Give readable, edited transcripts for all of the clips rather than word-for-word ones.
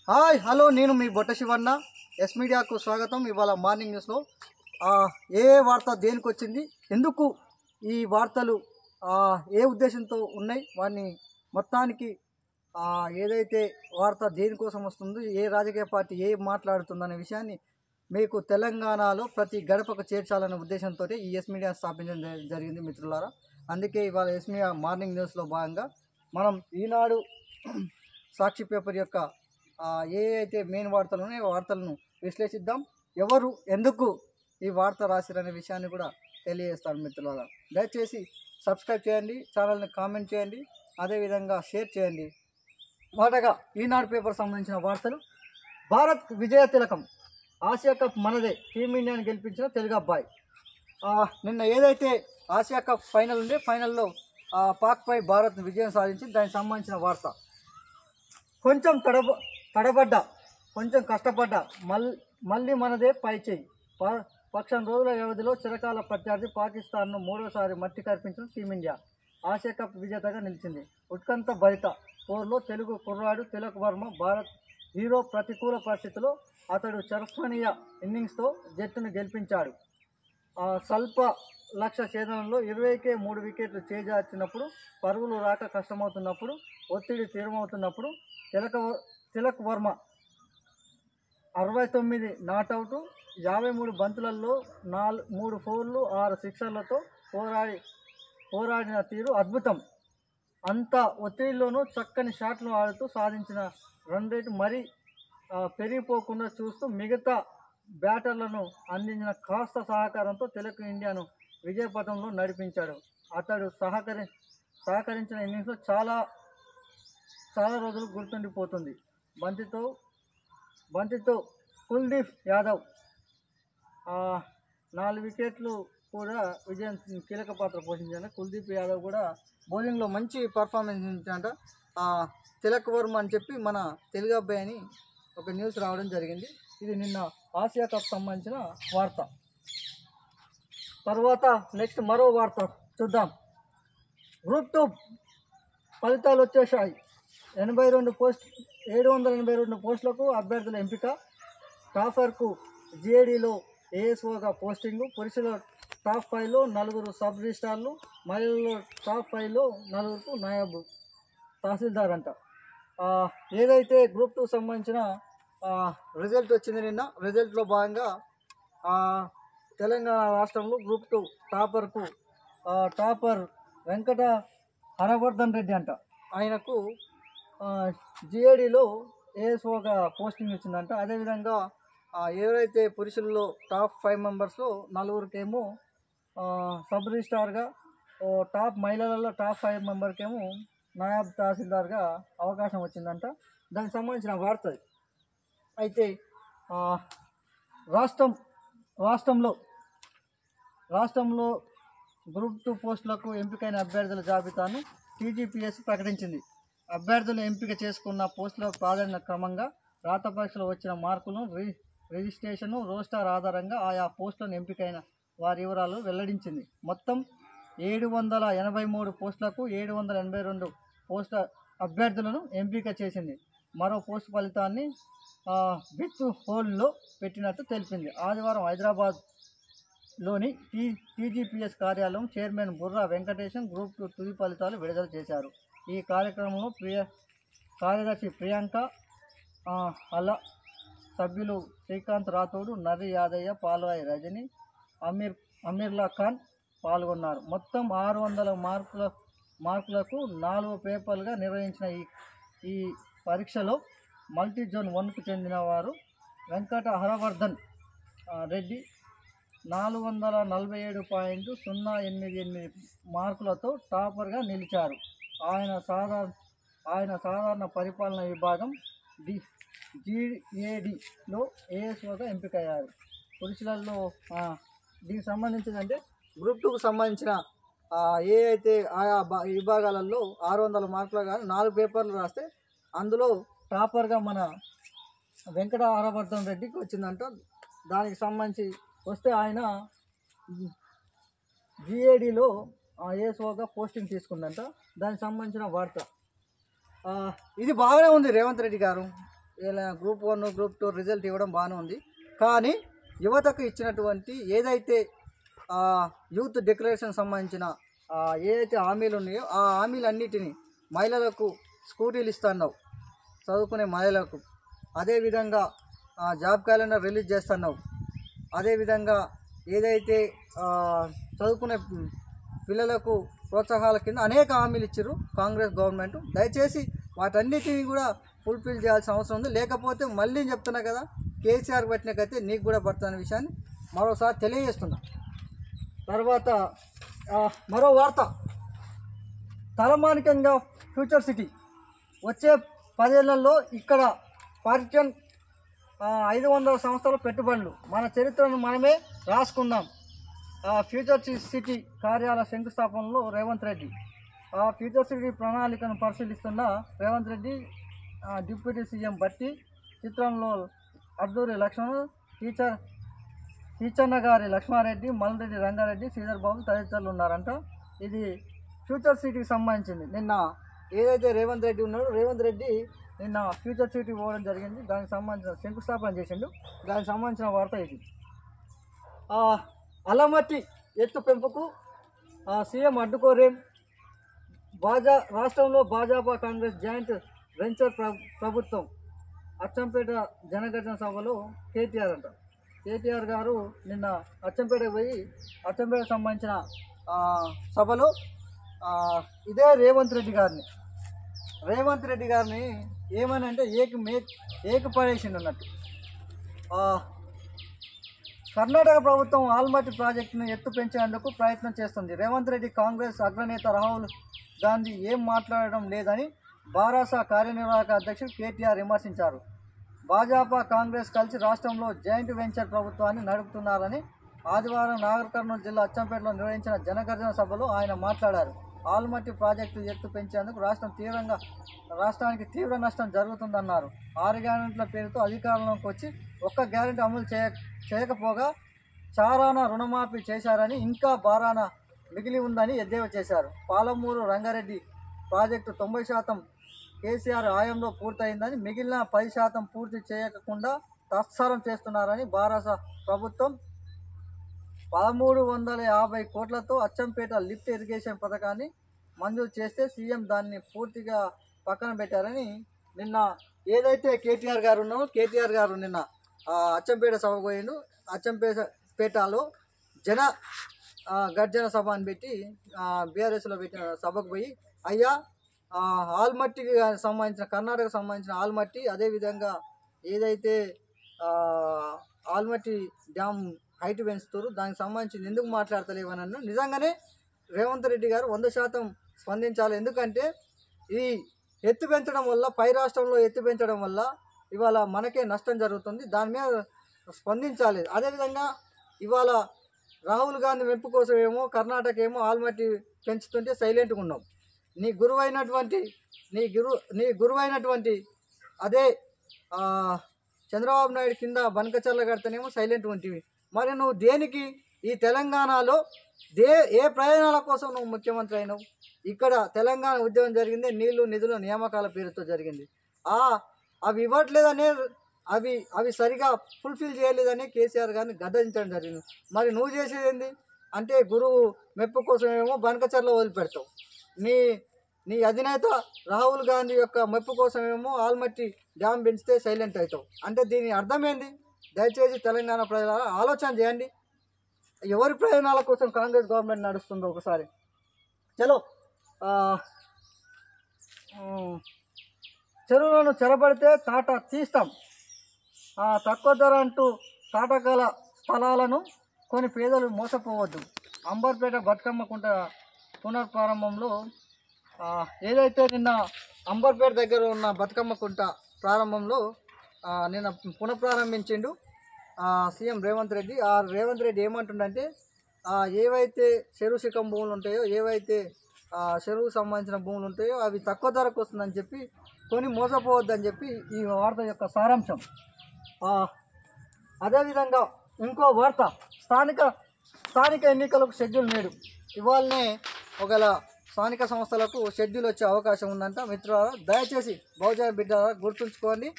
Hi hello నేను మీ Botta Shivanna yes మీడియాకు స్వాగతం. ఇవాళ మార్నింగ్ న్యూస్లో ఏ వార్త దేనికి వచ్చింది, ఎందుకు ఈ వార్తలు ఏ ఉద్దేశంతో ఉన్నాయి, వాటిని మొత్తానికి ఏదైతే వార్త దేనికోసం వస్తుందో, ఏ రాజకీయ పార్టీ మాట్లాడుతుందనే విషయాన్ని మీకు తెలంగాణలో ప్రతి గడపకు చేర్చాలనే ఉద్దేశంతో ఈ ఎస్ మీడియా స్థాపించడం జరిగింది మిత్రులారా. అందుకే ఇవాళ ఎస్ మీడియా మార్నింగ్ న్యూస్లో భాగంగా మనం ఈనాడు సాక్షి పేపర్ యొక్క ఏ అయితే మెయిన్ వార్తలు ఉన్నాయో వార్తలను విశ్లేషిద్దాం. ఎవరు ఎందుకు ఈ వార్త రాసిరనే విషయాన్ని కూడా తెలియజేస్తాను మిత్రులారా. దయచేసి సబ్స్క్రైబ్ చేయండి, ఛానల్ని కామెంట్ చేయండి, అదేవిధంగా షేర్ చేయండి. మొదటగా ఈనాడు పేపర్ సంబంధించిన వార్తలు. భారత్ విజయ తిలకం, ఆసియా కప్ మనదే, టీమిండియాను గెలిపించిన తెలుగు అబ్బాయి. నిన్న ఏదైతే ఆసియా కప్ ఫైనల్ ఉండే, ఫైనల్లో పాక్పై భారత్ విజయం సాధించి దానికి సంబంధించిన వార్త. కొంచెం తడబడ్డా, కొంచెం కష్టపడ్డా, మళ్ళీ మనదే పై చేయి. పక్షం రోజుల వ్యవధిలో చిరకాల ప్రత్యర్థి పాకిస్తాన్ను మూడోసారి మట్టి కర్పించిన టీమిండియా ఆసియా కప్ విజేతగా నిలిచింది. ఉత్కంఠ భరిత పోరులో తెలుగు కుర్రాడు తిలక్ వర్మ భారత్ హీరో. ప్రతికూల పరిస్థితుల్లో అతడు చిరస్మరణీయ ఇన్నింగ్స్తో జట్టును గెలిపించాడు. స్వల్ప లక్ష్య ఛేదనలో 20కే 3 వికెట్లు చేజార్చినప్పుడు, పరుగులు రాక కష్టమవుతున్నప్పుడు, ఒత్తిడి తీవ్రమవుతున్నప్పుడు తిలక్ వర్మ 69 నాటౌట్, 53 బంతులలో 3 ఫోర్లు, 6 సిక్సర్లతో పోరాడిన తీరు అద్భుతం. అంత ఒత్తిడిలోనూ చక్కని షాట్లు ఆడుతూ సాధించిన రన్ రేటు మరీ పెరిగిపోకుండా చూస్తూ మిగతా బ్యాటర్లను అందించిన కాస్త సహకారంతో తెలుగు ఇండియాను విజయపథంలో నడిపించాడు. అతడు సహకరించిన ఇన్నింగ్స్లో చాలా రోజులు గుర్తుండిపోతుంది. బంతితో కుల్దీప్ యాదవ్ 4 వికెట్లు కూడా విజయం కీలక పాత్ర పోషించాడు. కుల్దీప్ యాదవ్ కూడా బౌలింగ్లో మంచి పర్ఫార్మెన్స్ ఇచ్చాడంట. తిలక్ వర్మ అని చెప్పి మన తెలుగు అబ్బాయి అని ఒక న్యూస్ రావడం జరిగింది. ఇది నిన్న ఆసియా కప్ సంబంధించిన వార్త. తర్వాత నెక్స్ట్ మరో వార్త చూద్దాం. గ్రూప్ 2 ఫలితాలు వచ్చేసాయి. 782 పోస్టులకు అభ్యర్థుల ఎంపిక. టాపర్కు జిఏడిలో ఏఎస్ఓగా పోస్టింగు. పురుషుల టాప్ 5లో 4 సబ్ రిజిస్ట్రార్లు, మహిళల్లో టాప్ 5లో 4కు నాయబ్ తహసీల్దార్ అంట. ఏదైతే గ్రూప్ 2 సంబంధించిన రిజల్ట్ వచ్చింది నిన్న, రిజల్ట్లో భాగంగా తెలంగాణ రాష్ట్రంలో గ్రూప్ 2 టాపర్ వెంకట హరవర్ధన్ రెడ్డి అంట. ఆయనకు జిఏడిలో ఏఎస్ఓగా పోస్టింగ్ ఇచ్చిందంట. అదేవిధంగా ఎవరైతే పురుషుల్లో టాప్ 5 మెంబర్స్లో 4కేమో సబ్ రిజిస్ట్రార్గా, మహిళలలో టాప్ 5 మెంబర్కేమో నాయబ్ తహసీల్దార్గా అవకాశం వచ్చిందంట. దానికి సంబంధించిన వార్త. అయితే రాష్ట్రంలో గ్రూప్ 2 పోస్టులకు ఎంపికైన అభ్యర్థుల జాబితాను టీజీపీఎస్ ప్రకటించింది. అభ్యర్థులు ఎంపిక చేసుకున్న పోస్టుల ప్రాధాన్యత క్రమంగా రాత పరీక్షలో వచ్చిన మార్కులను రిజిస్ట్రేషను రోస్టర్ ఆధారంగా ఆయా పోస్టులను ఎంపికైన వారి వివరాలు వెల్లడించింది. మొత్తం 783 పోస్టులకు 782 పోస్టుల అభ్యర్థులను ఎంపిక చేసింది. మరో పోస్టు ఫలితాన్ని విత్ హోల్డ్లో పెట్టినట్టు తెలిపింది. ఆదివారం హైదరాబాద్లోని టీజీపీఎస్ కార్యాలయం చైర్మన్ బుర్రా వెంకటేశం గ్రూప్ 2 తుది ఫలితాలు విడుదల చేశారు. ఈ కార్యక్రమంలో కార్యదర్శి ప్రియాంక, సభ్యులు శ్రీకాంత్ రాథోడ్, నర్రి యాదయ్య, పాల్వాయి రజని, అమీర్లా ఖాన్ పాల్గొన్నారు. మొత్తం 600 మార్కులకు 4 పేపర్లుగా నిర్వహించిన ఈ పరీక్షలో మల్టీజోన్ 1కు చెందిన వారు వెంకట హరవర్ధన్ రెడ్డి 447.088 మార్కులతో టాపర్గా నిలిచారు. ఆయన సాధారణ పరిపాలన విభాగం జిఏడిలో ఏఎస్ఓగా ఎంపికయ్యారు. పురుషులలో దీనికి సంబంధించిందంటే గ్రూప్ 2కు సంబంధించిన ఏ అయితే ఆయా విభాగాలలో 600 మార్కులు కానీ 4 పేపర్లు రాస్తే అందులో టాపర్గా మన వెంకట హరవర్ధన్ రెడ్డికి వచ్చిందంట. దానికి సంబంధించి వస్తే ఆయన జిఏడిలో ఏఎస్ఓగా పోస్టింగ్ తీసుకుందంట. దానికి సంబంధించిన వార్త. ఇది బాగానే ఉంది రేవంత్ రెడ్డి గారు. ఇలా గ్రూప్ 1 గ్రూప్ 2 రిజల్ట్ ఇవ్వడం బాగానే ఉంది. కానీ యువతకు ఇచ్చినటువంటి ఏదైతే యూత్ డిక్లరేషన్ సంబంధించిన ఏదైతే హామీలు ఉన్నాయో ఆ హామీలన్నిటినీ మహిళలకు స్కూటీలు ఇస్తున్నావు చదువుకునే మహిళలకు, అదేవిధంగా జాబ్ క్యాలెండర్ రిలీజ్ చేస్తున్నావు, అదేవిధంగా ఏదైతే చదువుకునే పిల్లలకు ప్రోత్సాహాల కింద అనేక హామీలు ఇచ్చారు కాంగ్రెస్ గవర్నమెంట్. దయచేసి వాటన్నిటిని కూడా ఫుల్ఫిల్ చేయాల్సిన అవసరం ఉంది. లేకపోతే మళ్ళీ చెప్తున్నా కదా, కేసీఆర్ పట్టినకైతే నీకు కూడా పడుతున్న విషయాన్ని మరోసారి తెలియజేస్తున్నా. తర్వాత మరో వార్త, తలమానికంగా ఫ్యూచర్ సిటీ వచ్చే 10 ఏళ్లలో ఇక్కడ ఫార్చ్యూన్ 500 సంస్థల పెట్టుబడులు, మన చరిత్రను మనమే రాసుకుందాం. ఫ్యూచర్ సిటీ కార్యాలయ శంకుస్థాపనలో రేవంత్ రెడ్డి. ఫ్యూచర్ సిటీ ప్రణాళికను పరిశీలిస్తున్న రేవంత్ రెడ్డి, డిప్యూటీ సీఎం బట్టి, చిత్రంలో అద్దూరి లక్ష్మణ్, టీచన్న గారి లక్ష్మారెడ్డి, మల్రెడ్డి రంగారెడ్డి, శ్రీధర్ బాబు తదితరులు ఉన్నారంట. ఇది ఫ్యూచర్ సిటీకి సంబంధించింది. నిన్న ఏదైతే రేవంత్ రెడ్డి ఉన్నాడో రేవంత్ రెడ్డి నిన్న ఫ్యూచర్ సిటీ పోవడం జరిగింది. దానికి సంబంధించిన శంకుస్థాపన చేసిండు. దానికి సంబంధించిన వార్త ఇది. అల్లమట్టి ఎత్తు పెంపుకు సీఎం అడ్డుకోరేం, రాష్ట్రంలో భాజపా కాంగ్రెస్ జాయింట్ వెంచర్ ప్రభుత్వం. అచ్చంపేట జనగర్జన సభలో కేటీఆర్ అంట. కేటీఆర్ గారు నిన్న అచ్చంపేటకు పోయి అచ్చంపేటకు సంబంధించిన సభలో ఇదే రేవంత్ రెడ్డి గారిని ఏమని అంటే ఏక పడేసిండు అన్నట్టు. కర్ణాటక ప్రభుత్వం ఆల్మట్టి ప్రాజెక్టును ఎత్తు పెంచేందుకు ప్రయత్నం చేస్తుంది. రేవంత్ రెడ్డి కాంగ్రెస్ అగ్రనేత రాహుల్ గాంధీ ఏం మాట్లాడడం లేదని బారాస కార్యనిర్వాహక అధ్యక్షుడు కేటీఆర్ విమర్శించారు. భాజపా కాంగ్రెస్ కలిసి రాష్ట్రంలో జాయింట్ వెంచర్ ప్రభుత్వాన్ని నడుపుతున్నారని ఆదివారం నాగర్ కర్నూలు జిల్లా అచ్చంపేటలో నిర్వహించిన జనగర్జన సభలో ఆయన మాట్లాడారు. ఆల్మట్టి ప్రాజెక్టు ఎత్తు పెంచేందుకు రాష్ట్రానికి తీవ్ర నష్టం జరుగుతుందన్నారు. 6 గ్యారెంటీల పేరుతో అధికారంలోకి వచ్చి ఒక్క గ్యారెంటీ అమలు చేయకపోగా చారాన రుణమాఫీ చేశారని, ఇంకా బారాన మిగిలి ఉందని ఎద్దేవా చేశారు. పాలమూరు రంగారెడ్డి ప్రాజెక్టు 90% కేసీఆర్ హయాంలో పూర్తయిందని, మిగిలిన 10% పూర్తి చేయకుండా తత్సరం చేస్తున్నారని బారాస ప్రభుత్వం 1350 కోట్లతో అచ్చంపేట లిఫ్ట్ ఇరిగేషన్ పథకాన్ని మంజూరు చేస్తే సీఎం దాన్ని పూర్తిగా పక్కన పెట్టారని నిన్న ఏదైతే కేటీఆర్ గారు ఉన్నారో కేటీఆర్ గారు నిన్న అచ్చంపేట సభకు పోయిండు. అచ్చంపేటలో జన గర్జన సభ అని పెట్టి బీఆర్ఎస్లో పెట్టిన సభకు పోయి, అయ్యా ఆల్మట్టికి సంబంధించిన కర్ణాటకకు సంబంధించిన ఆల్మట్టి, అదేవిధంగా ఏదైతే ఆల్మట్టి డ్యామ్ హైట్ పెంచుతారు దానికి సంబంధించి ఎందుకు మాట్లాడతలేవని అన్న. నిజంగానే రేవంత్ రెడ్డి గారు 100% స్పందించాలి. ఎందుకంటే ఈ ఎత్తు పెంచడం వల్ల, పై రాష్ట్రంలో ఎత్తు పెంచడం వల్ల ఇవాళ మనకే నష్టం జరుగుతుంది. దాని మీద స్పందించాలి. అదేవిధంగా ఇవాళ రాహుల్ గాంధీ మెప్పు కోసం ఏమో కర్ణాటక ఏమో ఆల్మట్టి పెంచుతుంటే సైలెంట్గా ఉన్నాం. నీ గురువైనటువంటి అదే చంద్రబాబు నాయుడు కింద బనకచర్ల కడితేనేమో సైలెంట్ ఉంటివి. మరి నువ్వు దేనికి ఈ తెలంగాణలో ఏ ప్రయోజనాల కోసం నువ్వు ముఖ్యమంత్రి అయినావు? ఇక్కడ తెలంగాణ ఉద్యమం జరిగింది నీళ్లు నిధుల నియామకాల పేరుతో జరిగింది. అవి ఇవ్వట్లేదనే అవి సరిగా ఫుల్ఫిల్ చేయలేదని కేసీఆర్ గారిని గద్దించడం జరిగింది. మరి నువ్వు చేసేది ఏంది అంటే గురువు మెప్పు కోసం ఏమో బనకచర్ల వదిలిపెడతావు. నీ అధినేత రాహుల్ గాంధీ యొక్క మెప్పు కోసమేమో ఆల్మట్టి డ్యామ్ పెంచితే సైలెంట్ అవుతావు. అంటే దీని అర్థమైంది. దయచేసి తెలంగాణ ప్రజల ఆలోచన చేయండి. ఎవరి ప్రయోజనాల కోసం కాంగ్రెస్ గవర్నమెంట్ నడుస్తుందో ఒకసారి. చలో, చెరువులను చెరబడితే తాట తీస్తాం, తక్కువ ధర అంటూ తాటకాల స్థలాలను కొని పేదలు మోసపోవద్దు. అంబర్పేట బతుకమ్మ కుంట పునఃప్రారంభంలో ఏదైతే నిన్న అంబర్పేట దగ్గర ఉన్న బతుకమ్మ కుంట ప్రారంభంలో నిన్న పునఃప్రారంభించిండు సీఎం రేవంత్ రెడ్డి. రేవంత్ రెడ్డి ఏమంటుండంటే ఏవైతే చెరువు శిఖం భూములు ఉంటాయో, ఏవైతే చెరువుకు సంబంధించిన భూములు ఉంటాయో అవి తక్కువ ధరకు వస్తుందని చెప్పి కొని మోసపోవద్దని చెప్పి ఈ వార్త యొక్క సారాంశం. అదేవిధంగా ఇంకో వార్త, స్థానిక ఎన్నికలకు షెడ్యూల్ నేడు. ఇవాళనే ఒకవేళ స్థానిక సంస్థలకు షెడ్యూల్ వచ్చే అవకాశం ఉందంట. మిత్రులారా, దయచేసి బహుజన బిడ్డ గుర్తుంచుకోండి.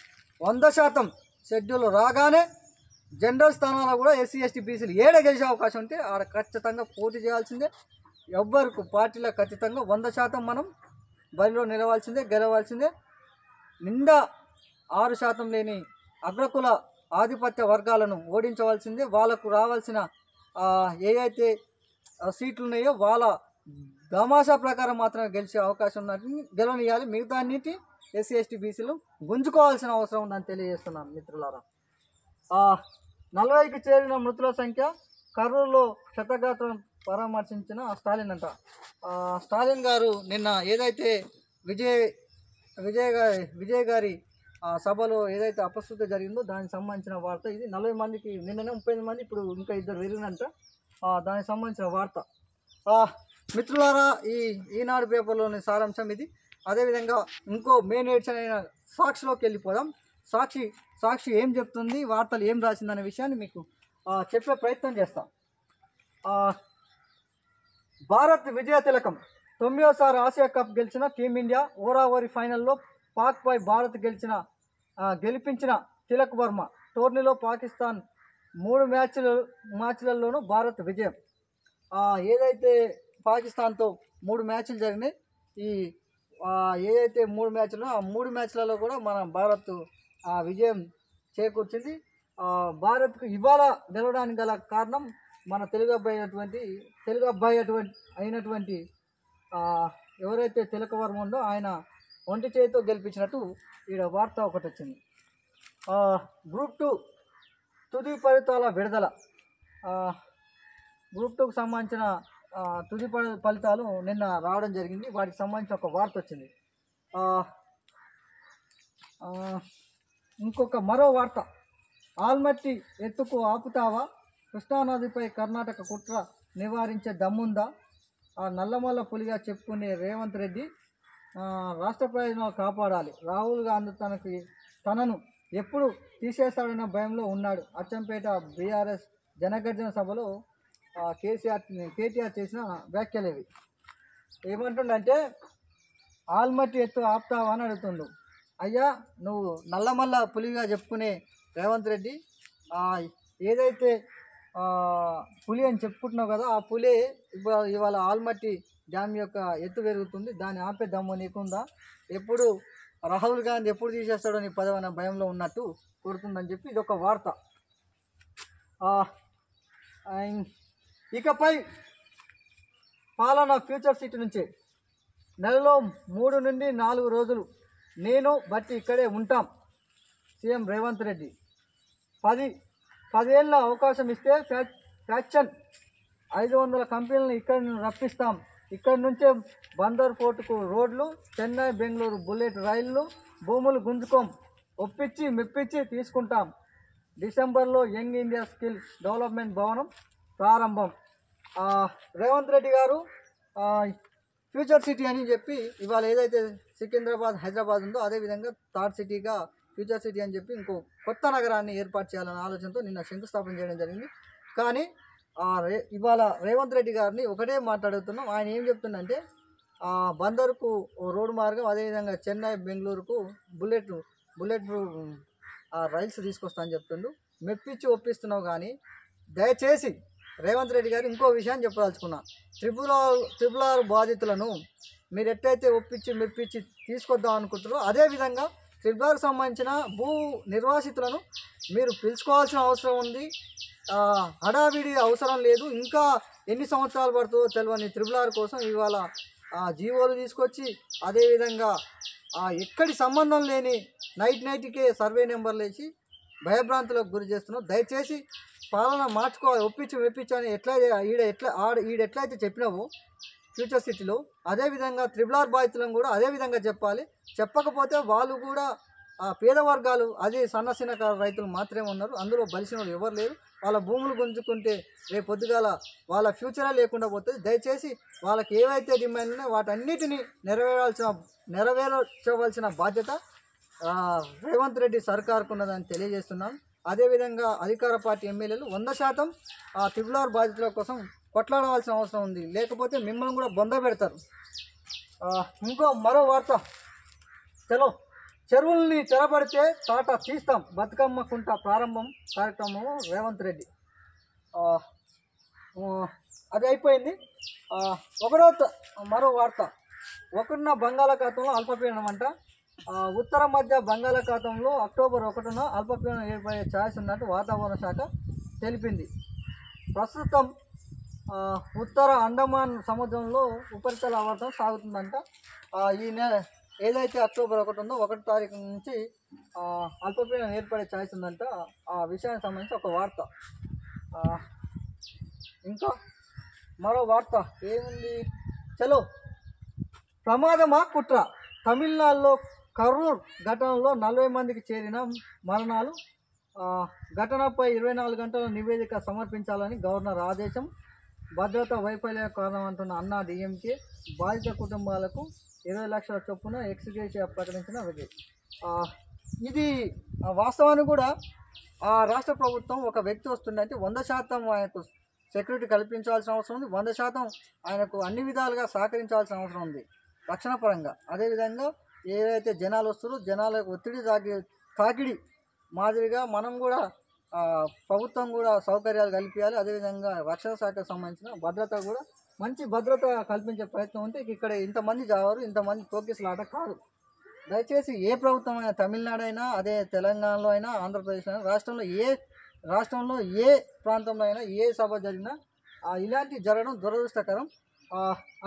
100% షెడ్యూల్ రాగానే జనరల్ స్థానాల్లో కూడా ఎస్సీ ఎస్టీ బీసీలు ఏడే గెలిచే అవకాశం ఉంటే ఆడ ఖచ్చితంగా పోటీ చేయాల్సిందే. ఎవ్వరికి పార్టీలో ఖచ్చితంగా 100% మనం బరిలో నిలవాల్సిందే, గెలవాల్సిందే. నిండా 6% లేని అగ్రకుల ఆధిపత్య వర్గాలను ఓడించవలసిందే. వాళ్ళకు రావాల్సిన ఏవైతే సీట్లు ఉన్నాయో వాళ్ళ తమాషా ప్రకారం మాత్రమే గెలిచే అవకాశం ఉన్నట్టు గెలవనియాలి. మిగతా అన్నిటి ఎస్సీ ఎస్టీ బీసీలు గుంజుకోవాల్సిన అవసరం ఉందని తెలియజేస్తున్నాను మిత్రులారా. 40కి చేరిన మృతుల సంఖ్య. కర్నూలులో క్షతగాత్రం పరామర్శించిన స్టాలిన్ అంట. స్టాలిన్ గారు నిన్న ఏదైతే విజయ్ గారి సభలో ఏదైతే అపశృతి జరిగిందో దానికి సంబంధించిన వార్త ఇది. 40 మందికి నిన్ననే 35 మంది, ఇప్పుడు ఇంకా 2 పెరిగినంట. దానికి సంబంధించిన వార్త. మిత్రులారా, ఈనాడు పేపర్లోని సారాంశం ఇది. అదేవిధంగా ఇంకో మెయిన్ ఎడిషన్ అయిన సాక్షిలోకి వెళ్ళిపోదాం. సాక్షి ఏం చెప్తుంది, వార్తలు ఏం రాసిందనే విషయాన్ని మీకు చెప్పే ప్రయత్నం చేస్తాం. భారత్ విజయ తిలకం. 9వసారి ఆసియా కప్ గెలిచిన టీమిండియా ఓరావరి ఫైనల్లో పాక్పై భారత్ గెలిపించిన తిలక్ వర్మ. టోర్నీలో పాకిస్తాన్ 3 మ్యాచ్లలోనూ భారత్ విజయం. ఏదైతే పాకిస్తాన్తో 3 మ్యాచ్లు జరిగినాయి, ఏదైతే 3 మ్యాచ్లు ఆ 3 మ్యాచ్లలో కూడా మన భారత్ విజయం చేకూర్చింది. భారత్కు ఇవాళ గెలవడానికి గల కారణం మన తెలుగు అబ్బాయి అయినటువంటి ఎవరైతే తిలక్ వర్మ ఉందో ఆయన ఒంటి చేతితో గెలిపించినట్టు ఈడ వార్త ఒకటి వచ్చింది. గ్రూప్ 2 తుది ఫలితాల విడుదల. గ్రూప్ 2కు సంబంధించిన తుది ఫలితాలు నిన్న రావడం జరిగింది. వాటికి సంబంధించిన ఒక వార్త వచ్చింది. మరో వార్త. ఆల్మట్టి ఎత్తుకు ఆపుతావా? కృష్ణానదిపై కర్ణాటక కుట్ర నివారించే దమ్ముందా? నల్లమల్ల పులిగా చెప్పుకునే రేవంత్ రెడ్డి రాష్ట్ర ప్రయోజనాలు కాపాడాలి. రాహుల్ గాంధీ తనను ఎప్పుడు తీసేస్తాడన్న భయంలో ఉన్నాడు. అచ్చంపేట బీఆర్ఎస్ జనగర్జన సభలో కేటీఆర్ చేసిన వ్యాఖ్యలు ఇవి. ఏమంటుండంటే ఆల్మట్టి ఎత్తు ఆపుతావా అని అడుగుతుండు. అయ్యా, నువ్వు నల్లమల్ల పులిగా చెప్పుకునే రేవంత్ రెడ్డి ఏదైతే పులి అని చెప్పుకుంటున్నావు కదా, ఆ పులి ఇవాళ ఆల్మట్టి డ్యామ్ యొక్క ఎత్తు పెరుగుతుంది, దాన్ని ఆపే దమ్ము నీకుందా? ఎప్పుడు రాహుల్ గాంధీ ఎప్పుడు తీసేస్తాడో నీ పదవి అనే భయంలో ఉన్నట్టు కొడుతుందని చెప్పి ఇది ఒక వార్త. ఇకపై పాలన ఫ్యూచర్ సిటీ నుంచి నెలలో 3 నుండి 4 రోజులు నేను బట్టి ఇక్కడే ఉంటాం. సీఎం రేవంత్ రెడ్డి. 10 ఏళ్ళ అవకాశం ఇస్తే ఫ్యాక్షన్ 500 కంపెనీలను ఇక్కడ రప్పిస్తాం. ఇక్కడి నుంచే బందర్ పోర్టుకు రోడ్లు, చెన్నై బెంగళూరు బుల్లెట్ రైళ్లు, భూములు గుంజుకోం, ఒప్పించి మెప్పించి తీసుకుంటాం. డిసెంబర్లో యంగ్ ఇండియా స్కిల్ డెవలప్మెంట్ భవనం ప్రారంభం. రేవంత్ రెడ్డి గారు ఫ్యూచర్ సిటీ అని చెప్పి ఇవాళ ఏదైతే సికింద్రాబాద్ హైదరాబాద్ ఉందో అదేవిధంగా థర్డ్ సిటీగా ఫ్యూచర్ సిటీ అని చెప్పి ఇంకో కొత్త నగరాన్ని ఏర్పాటు చేయాలనే ఆలోచనతో నిన్న శంకుస్థాపన చేయడం జరిగింది. కానీ ఇవాళ రేవంత్ రెడ్డి గారిని ఒకటే మాట్లాడుతున్నాం. ఆయన ఏం చెప్తుందంటే బందర్కు రోడ్డు మార్గం, అదేవిధంగా చెన్నై బెంగళూరుకు బుల్లెట్ రైల్స్ తీసుకొస్తా అని చెప్తుండు. మెప్పించి ఒప్పిస్తున్నావు. కానీ దయచేసి రేవంత్ రెడ్డి గారు ఇంకో విషయాన్ని చెప్పదలుచుకున్నా. ట్రిపుల్ ఆర్ బాధితులను మీరు ఎట్లయితే ఒప్పించి మెప్పించి తీసుకొద్దాం అనుకుంటారో అదేవిధంగా ట్రిపుల్ ఆర్కి సంబంధించిన భూ నిర్వాసితులను మీరు పిలుచుకోవాల్సిన అవసరం ఉంది. హడావిడి అవసరం లేదు. ఇంకా ఎన్ని సంవత్సరాలు పడుతుందో తెలియని ట్రిపుల్ ఆర్ కోసం ఇవాళ జీవోలు తీసుకొచ్చి అదేవిధంగా ఎక్కడి సంబంధం లేని నైట్కే సర్వే నెంబర్లు వేసి భయభ్రాంతులకు గురి చేస్తున్నాం. దయచేసి పాలన మార్చుకోవాలి. ఒప్పించి మెప్పించని ఈడెట్లయితే చెప్పినావో ఫ్యూచర్ సిటీలో అదేవిధంగా ట్రిపుల్ ఆర్ బాధితులను కూడా అదేవిధంగా చెప్పాలి. చెప్పకపోతే వాళ్ళు కూడా పేద వర్గాలు, అదే సన్నసిన్నకారు రైతులు మాత్రమే ఉన్నారు. అందులో బలిసిన వాళ్ళు ఎవరు లేరు. వాళ్ళ భూములు గుంజుకుంటే రేపు పొద్దుగాల వాళ్ళ ఫ్యూచరే లేకుండా పోతుంది. దయచేసి వాళ్ళకి ఏవైతే డిమాండ్ ఉన్నాయో వాటన్నిటినీ నెరవేర్చవలసిన బాధ్యత రేవంత్ రెడ్డి సర్కార్కు ఉన్నదని తెలియజేస్తున్నాను. అదేవిధంగా అధికార పార్టీ ఎమ్మెల్యేలు 100% ట్రిపుల్ ఆర్ బాధితుల కోసం కొట్లాడవలసిన అవసరం ఉంది. లేకపోతే మిమ్మల్ని కూడా బొంద పెడతారు. మరో వార్త. చలో చెరువుల్ని చెరబడితే తాట తీస్తాం, బతుకమ్మ కుంట ప్రారంభం కార్యక్రమం రేవంత్ రెడ్డి. అది అయిపోయింది. మరో వార్త, ఒకటిన బంగాళాఖాతంలో అల్పపీడనం అంట. ఉత్తర మధ్య బంగాళాఖాతంలో అక్టోబర్ 1న అల్పపీడనం ఏర్పడే ఛాన్స్ ఉన్నట్టు వాతావరణ శాఖ తెలిపింది. ప్రస్తుతం ఉత్తర అండమాన్ సముద్రంలో ఉపరితల ఆవర్తనం సాగుతుందంట. ఈ నెల ఏదైతే అక్టోబర్ 1 ఉందో 1వ తారీఖు నుంచి అల్పపీడనం ఏర్పడే ఛాన్స్ ఉందంట. ఆ విషయానికి సంబంధించి ఒక వార్త. ఇంకా మరో వార్త ఏముంది, చలో. ప్రమాదమా కుట్ర, తమిళనాడులో కరూర్ ఘటనలో 40 మందికి చేరిన మరణాలు. ఘటనపై 24 గంటల నివేదిక సమర్పించాలని గవర్నర్ ఆదేశం. భద్రతా వైఫల్యం కారణమంటున్న అన్నా డిఎంకే. బాధిత కుటుంబాలకు 20 లక్షల చొప్పున ఎక్స్గ్రేషియా ప్రకటించిన విజయ్. ఇది వాస్తవానికి కూడా రాష్ట్ర ప్రభుత్వం ఒక వ్యక్తి వస్తుందంటే 100% ఆయనకు సెక్యూరిటీ కల్పించాల్సిన అవసరం ఉంది. 100% ఆయనకు అన్ని విధాలుగా సహకరించాల్సిన అవసరం ఉంది రక్షణ పరంగా. అదేవిధంగా ఏదైతే జనాలు వస్తారో జనాలకు ఒత్తిడి తాకిడి మాదిరిగా మనం కూడా ప్రభుత్వం కూడా సౌకర్యాలు కల్పించాలి. అదేవిధంగా రక్షణ శాఖకు సంబంధించిన భద్రత కూడా మంచి భద్రత కల్పించే ప్రయత్నం ఉంటే ఇంతమంది ఇంతమంది జావారు, ఇంతమంది తోకిసలాట కాదు. దయచేసి ఏ ప్రభుత్వం అయినా, తమిళనాడు అయినా, అదే తెలంగాణలో అయినా, ఆంధ్రప్రదేశ్లో అయినా, రాష్ట్రంలో ఏ ప్రాంతంలో అయినా ఏ సభ జరిగినా ఇలాంటి జరగడం దురదృష్టకరం.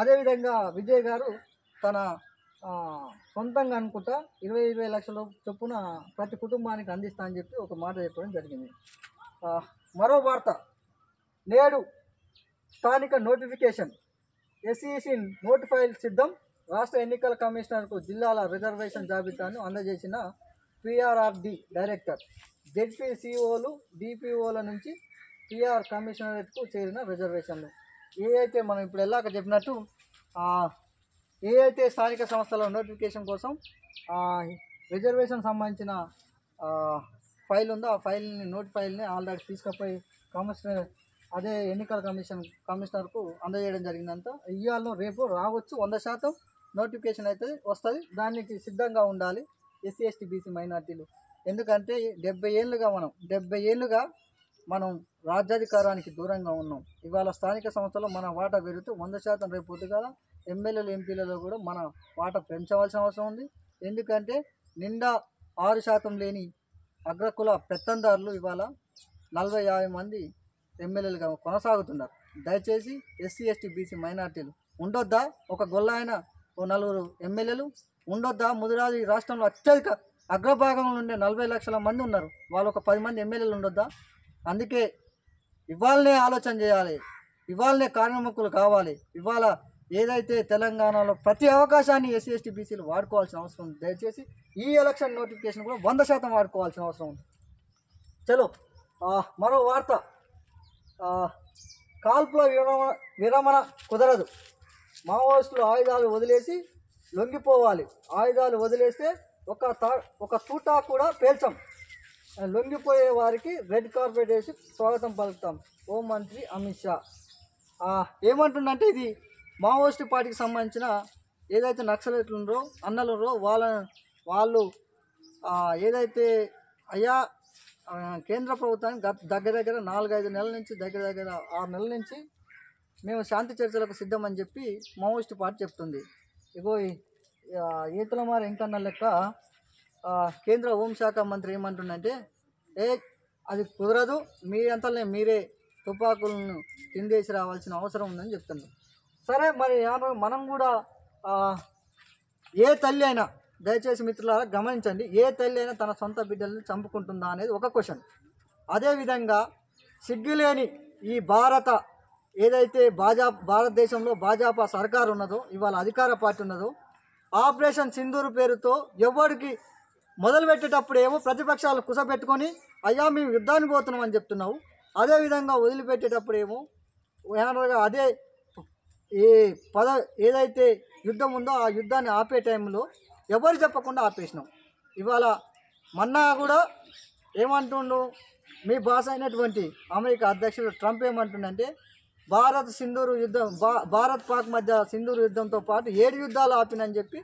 అదేవిధంగా విజయ్ గారు తన సొంతంగా అనుకుంటా 20 లక్షల చొప్పున ప్రతి కుటుంబానికి అందిస్తా అని చెప్పి ఒక మాట చెప్పడం జరిగింది. మరో వార్త, నేడు స్థానిక నోటిఫికేషన్, ఎస్ఈసి నోటిఫైల్ సిద్ధం. రాష్ట్ర ఎన్నికల కమిషనర్కు జిల్లాల రిజర్వేషన్ జాబితాను అందజేసిన పిఆర్ఆర్డి డైరెక్టర్. జెడ్పీసీఓలు, డిపిఓల నుంచి పిఆర్ కమిషనరేట్కు చేరిన రిజర్వేషన్లు. ఏవైతే మనం ఇప్పుడు ఎలాగ చెప్పినట్టు ఏదైతే స్థానిక సంస్థల నోటిఫికేషన్ కోసం రిజర్వేషన్ సంబంధించిన ఫైల్ ఉందో ఆ ఫైల్ని ఆల్రెడీ తీసుకుపోయి కమిషనర్ అదే ఎన్నికల కమిషనర్కు అందజేయడం జరిగిందంట. ఇవాళ రేపు రావచ్చు, 100% నోటిఫికేషన్ అయితే వస్తుంది. దానికి సిద్ధంగా ఉండాలి ఎస్సీ ఎస్టీ బీసీ మైనార్టీలు. ఎందుకంటే 70 ఏళ్ళుగా మనం రాజ్యాధికారానికి దూరంగా ఉన్నాం. ఇవాళ స్థానిక సంస్థలో మన వాటా పెరుగుతూ 100% రేపు పొద్దుగాల ఎమ్మెల్యేలు ఎంపీలలో కూడా మన వాటా పెంచవలసిన అవసరం ఉంది. ఎందుకంటే నిండా 6% లేని అగ్రకుల పెత్తందారులు ఇవాళ 40-50 మంది ఎమ్మెల్యేలుగా కొనసాగుతున్నారు. దయచేసి ఎస్సీ ఎస్టీ బీసీ మైనార్టీలు ఉండొద్దా? ఒక గొల్ల ఓ 4 ఎమ్మెల్యేలు ఉండొద్దా? ముదిరాజు ఈ రాష్ట్రంలో అత్యధిక అగ్రభాగంలో ఉండే 40 లక్షల మంది ఉన్నారు. వాళ్ళు ఒక 10 మంది ఎమ్మెల్యేలు ఉండొద్దా? అందుకే ఇవాళనే ఆలోచన చేయాలి, ఇవాళనే కార్యముఖులు కావాలి. ఇవాళ ఏదైతే తెలంగాణలో ప్రతి అవకాశాన్ని ఎస్సీ ఎస్టీ బీసీలు వాడుకోవాల్సిన అవసరం ఉంది. దయచేసి ఈ ఎలక్షన్ నోటిఫికేషన్ కూడా 100% వాడుకోవాల్సిన అవసరం ఉంది. చలో మరో వార్త, కాల్పుల విరమణ కుదరదు. మావోయిస్టులు ఆయుధాలు వదిలేసి లొంగిపోవాలి. ఆయుధాలు వదిలేస్తే ఒక తూటా కూడా పేల్చాం. లొంగిపోయే వారికి రెడ్ కార్పెట్ వేసి స్వాగతం పలుకుతాం. హోంమంత్రి అమిత్ షా ఏమంటుండంటే, ఇది మావోయిస్టు పార్టీకి సంబంధించిన ఏదైతే నక్సలైట్లు ఉన్నారో అన్నలున్నారో వాళ్ళు ఏదైతే అయ్యా కేంద్ర ప్రభుత్వానికి దగ్గర 4-5 నెలల నుంచి దగ్గర 6 నెలల నుంచి మేము శాంతి చర్చలకు సిద్ధమని చెప్పి మావోయిస్టు పార్టీ చెప్తుంది. ఇగో ఈతల మారి ఇంకన్నా లెక్క కేంద్ర హోంశాఖ మంత్రి ఏమంటుండంటే, అది కుదరదు, మీ అంతలోనే మీరే తుపాకులను కిందేసి రావాల్సిన అవసరం ఉందని చెప్తున్నారు. సరే, మరి మనం కూడా ఏ తల్లి అయినా, దయచేసి మిత్రులారా గమనించండి, ఏ తల్లి అయినా తన సొంత బిడ్డలను చంపుకుంటుందా అనేది ఒక క్వశ్చన్. అదేవిధంగా సిగ్గులేని ఈ ఏదైతే భారతదేశంలో భాజపా సర్కారు ఉన్నదో, ఇవాళ అధికార పార్టీ ఉన్నదో, ఆపరేషన్ సింధూరు పేరుతో ఎవరికి మొదలుపెట్టేటప్పుడు ఏమో ప్రతిపక్షాలు కుసపెట్టుకొని అయ్యా మేము యుద్ధానికి పోతున్నాం అని చెప్తున్నావు. అదేవిధంగా వదిలిపెట్టేటప్పుడు ఏమో అదే ఏదైతే యుద్ధం ఉందో ఆ యుద్ధాన్ని ఆపే టైంలో ఎవరు చెప్పకుండా ఆపేసినాం. ఇవాళ మొన్న కూడా ఏమంటుండు, మీ బాస్ అయినటువంటి అమెరికా అధ్యక్షుడు ట్రంప్ ఏమంటుండంటే, భారత్ పాక్ మధ్య సింధూరు యుద్ధంతో పాటు 7 యుద్ధాలు ఆపినని చెప్పి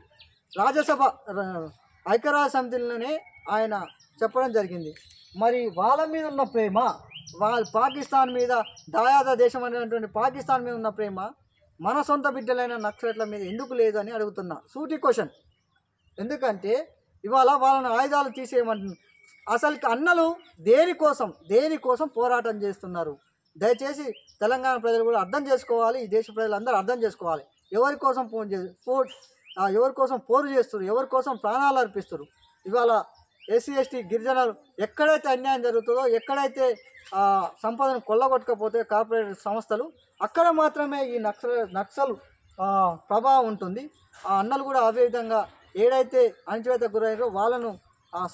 రాజ్యసభ ఐక్యరాజ్య సమితిలోనే ఆయన చెప్పడం జరిగింది. మరి వాళ్ళ మీద ఉన్న ప్రేమ, వాళ్ళ పాకిస్తాన్ మీద, దాయాద దేశం అనేటువంటి పాకిస్తాన్ మీద ఉన్న ప్రేమ మన సొంత బిడ్డలైన నక్సలైట్ల మీద ఎందుకు లేదు అని అడుగుతున్నా. సూటి క్వశ్చన్. ఎందుకంటే ఇవాళ వాళ్ళని ఆయుధాలు తీసేయమంటున్నారు. అసలు అన్నలు దేనికోసం పోరాటం చేస్తున్నారు? దయచేసి తెలంగాణ ప్రజలు కూడా అర్థం చేసుకోవాలి, ఈ దేశ ప్రజలందరూ అర్థం చేసుకోవాలి. ఎవరి కోసం పోరు చేస్తారు, ఎవరి కోసం ప్రాణాలు అర్పిస్తారు? ఇవాళ ఎస్సీ ఎస్టీ గిరిజనులు ఎక్కడైతే అన్యాయం జరుగుతుందో, ఎక్కడైతే సంపదను కొల్లగొట్టకపోతే కార్పొరేట్ సంస్థలు, అక్కడ మాత్రమే ఈ నక్సల్ ప్రభావం ఉంటుంది. ఆ అన్నలు కూడా అదే విధంగా ఏడైతే అణచివేత గురయ్యారో వాళ్ళను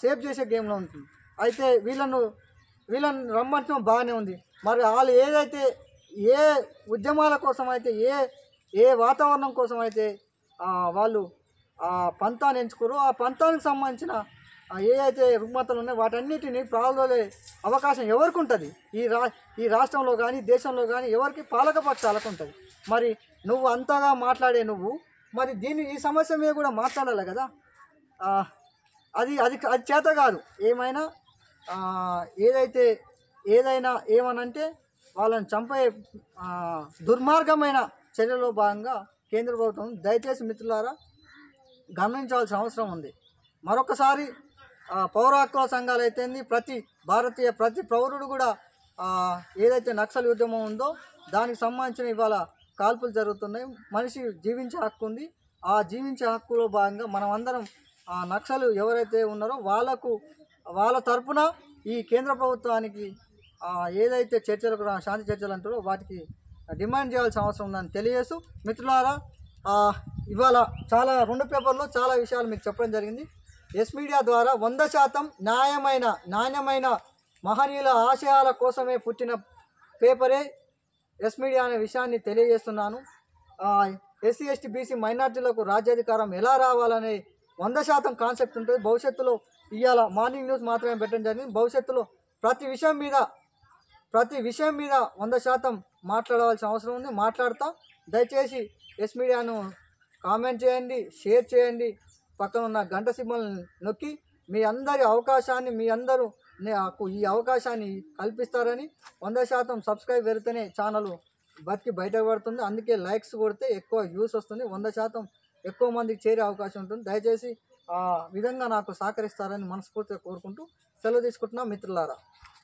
సేవ్ చేసే గేమ్లో ఉంటుంది. అయితే వీళ్ళని రమ్మంటం బాగానే ఉంది. మరి వాళ్ళు ఏదైతే ఏ ఉద్యమాల కోసం అయితే ఏ వాతావరణం కోసం అయితే వాళ్ళు పంతాన్ని ఎంచుకోరో, ఆ పంతానికి సంబంధించిన ఏ అయితే రుగ్మతలు ఉన్నాయో వాటన్నిటిని ప్రారంభంలో అవకాశం ఎవరికి ఉంటుంది? ఈ రాష్ట్రంలో కానీ దేశంలో కానీ ఎవరికి? పాలకపక్షాలకు ఉంటుంది. మరి నువ్వు అంతగా మాట్లాడే నువ్వు మరి ఈ సమస్య మీద కూడా మాట్లాడాలి కదా. అది చేత కాదు. ఏదైనా ఏమనంటే వాళ్ళని చంపే దుర్మార్గమైన చర్యలో భాగంగా కేంద్ర ప్రభుత్వం దయచేసి మిత్రులారా గమనించాల్సిన అవసరం ఉంది. మరొకసారి పౌర హక్కుల సంఘాలు అయితేంది, ప్రతి పౌరుడు కూడా ఏదైతే నక్సల్ ఉద్యమం ఉందో దానికి సంబంధించిన ఇవాళ కాల్పులు జరుగుతున్నాయి. మనిషి జీవించే హక్కు ఉంది. ఆ జీవించే హక్కులో భాగంగా మనం అందరం నక్సలు ఎవరైతే ఉన్నారో వాళ్ళ తరపున ఈ కేంద్ర ప్రభుత్వానికి ఏదైతే చర్చలకు శాంతి చర్చలు అంటారో వాటికి డిమాండ్ చేయాల్సిన అవసరం ఉందని తెలియజేస్తూ, మిత్రులారా ఇవాళ చాలా 2 పేపర్లో చాలా విషయాలు మీకు చెప్పడం జరిగింది. ఎస్ మీడియా ద్వారా 100% నాణ్యమైన మహనీయుల ఆశయాల కోసమే పుట్టిన పేపరే ఎస్ మీడియా అనే విషయాన్ని తెలియజేస్తున్నాను. ఎస్సీ ఎస్టీ బీసీ మైనార్టీలకు రాజ్యాధికారం ఎలా రావాలనే 100% కాన్సెప్ట్ ఉంటుంది. భవిష్యత్తులో ఇవాళ మార్నింగ్ న్యూస్ మాత్రమే పెట్టడం జరిగింది. భవిష్యత్తులో ప్రతి విషయం మీద 100% మాట్లాడవలసిన అవసరం ఉంది. మాట్లాడతాం. దయచేసి ఎస్ మీడియాను కామెంట్ చేయండి, షేర్ చేయండి, పక్కన ఉన్న గంట సింబల్ నొక్కి మీ అందరి అవకాశాన్ని నాకు ఈ అవకాశాన్ని కల్పిస్తారని 100% సబ్స్క్రైబ్ పెడితేనే ఛానల్ బయటకు పడుతుంది. అందుకే లైక్స్ కొడితే ఎక్కువ వ్యూస్ వస్తుంది, 100% ఎక్కువ మందికి చేరే అవకాశం ఉంటుంది. దయచేసి ఆ విధంగా నాకు సహకరిస్తారని మనస్ఫూర్తిగా కోరుకుంటూ సెలవు తీసుకుంటున్నా మిత్రులారా.